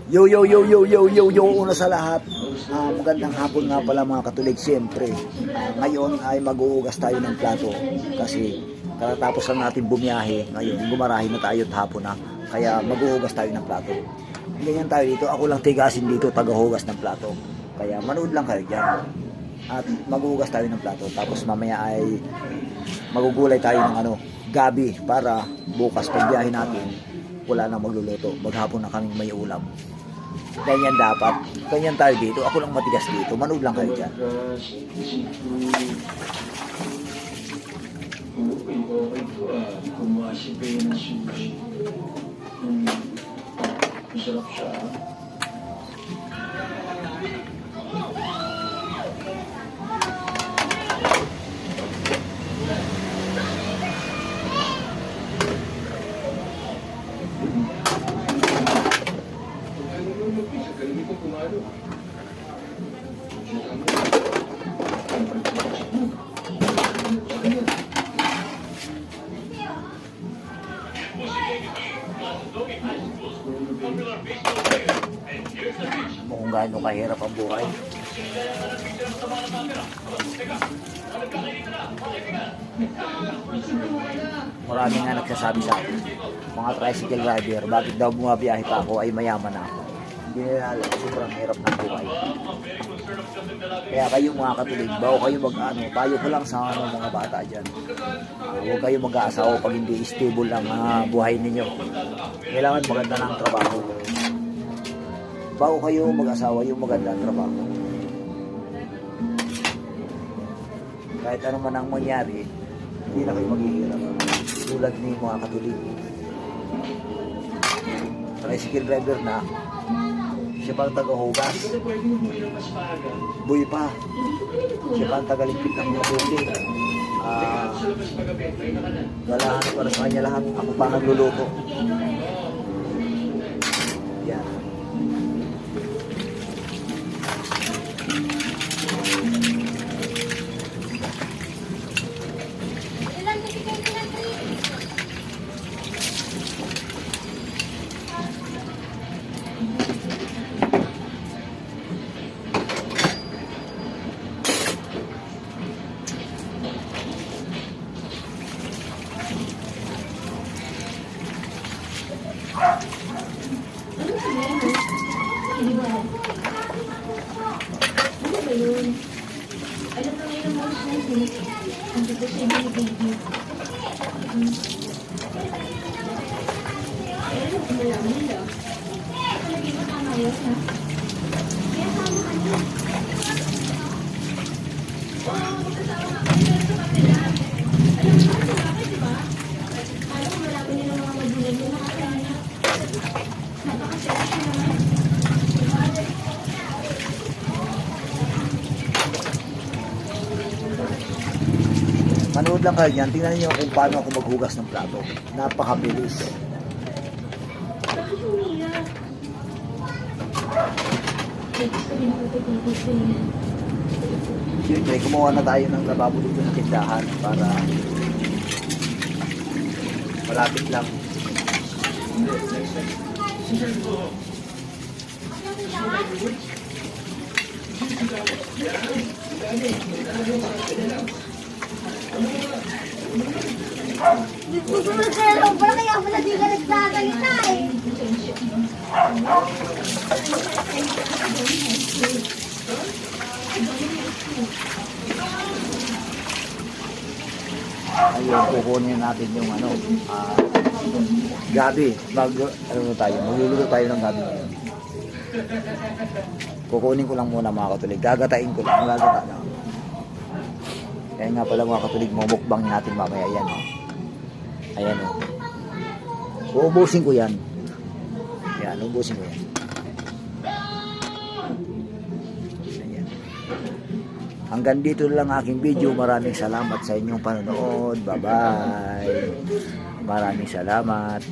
Yo, yo, yo, yo, yo, yo, yo, una sa lahat. Magandang hapon nga pala mga katulig. Siyempre, ngayon ay mag-uugas tayo ng plato. Kasi katatapos lang natin bumiyahe. Ngayon, gumarahin na tayo at hapon na. Kaya mag-uugas tayo ng plato. Ganyan tayo dito. Ako lang tigasin dito, tagahugas ng plato. Kaya manood lang kayo dyan. At mag-uugas tayo ng plato. Tapos mamaya ay magugulay tayo ng gabi. Para bukas pag biyahe natin, wala nang magluluto. Maghapon na kaming may ulam. Ganyan dapat. Ganyan tayo dito. Ako lang matigas dito. Manood lang kayo dyan. Masarap siya. Kung gaano kahirap ang buhay. Marami nga nagsasabi sa akin, mga tricycle rider, bakit daw bumabiyahe pa ako ay mayaman na ako. Hindi nila alam, sobrang hirap ng buhay. Kaya kayo mga katulig, bago kayo payo ko lang sa mga bata dyan. Huwag kayo mag-aasawa pag hindi stable ang buhay ninyo. Kailangan maganda ng trabaho. Bago kayo mag-asawa, yung maganda ang trabaho. Kahit ano man ang mangyari, hindi na kayo maghihirap. Tulad ni mga katulig. Tricycle driver na, siya pang tagahugas. Buhay pa. Siya pang tagaligpit ng mga building. Galahan para sa kanya lahat. Ako pa nagluluto. Yan. Manood lang kayo yan. Tingnan niyo kung paano ako maghugas ng plato. Napakabilis. Siyempre, gumawa na tayo ng lababo dito sa tindahan para malapit lang. Susunod ka na lang pala, kaya pala di ka nagsasalita eh. Ayun, kukunin natin yung gabi. Magluluto tayo ng gabi ngayon. Kukunin ko lang muna mga katulig. Gagatain ko lang. Gagata lang. Kaya nga pala mga katulig, mumukbang natin mamaya yan. Ayan o. Uubusin ko yan. Yan, uubusin ko yan. Ayan. Hanggang dito lang aking video. Maraming salamat sa inyong panonood. Bye-bye. Maraming salamat.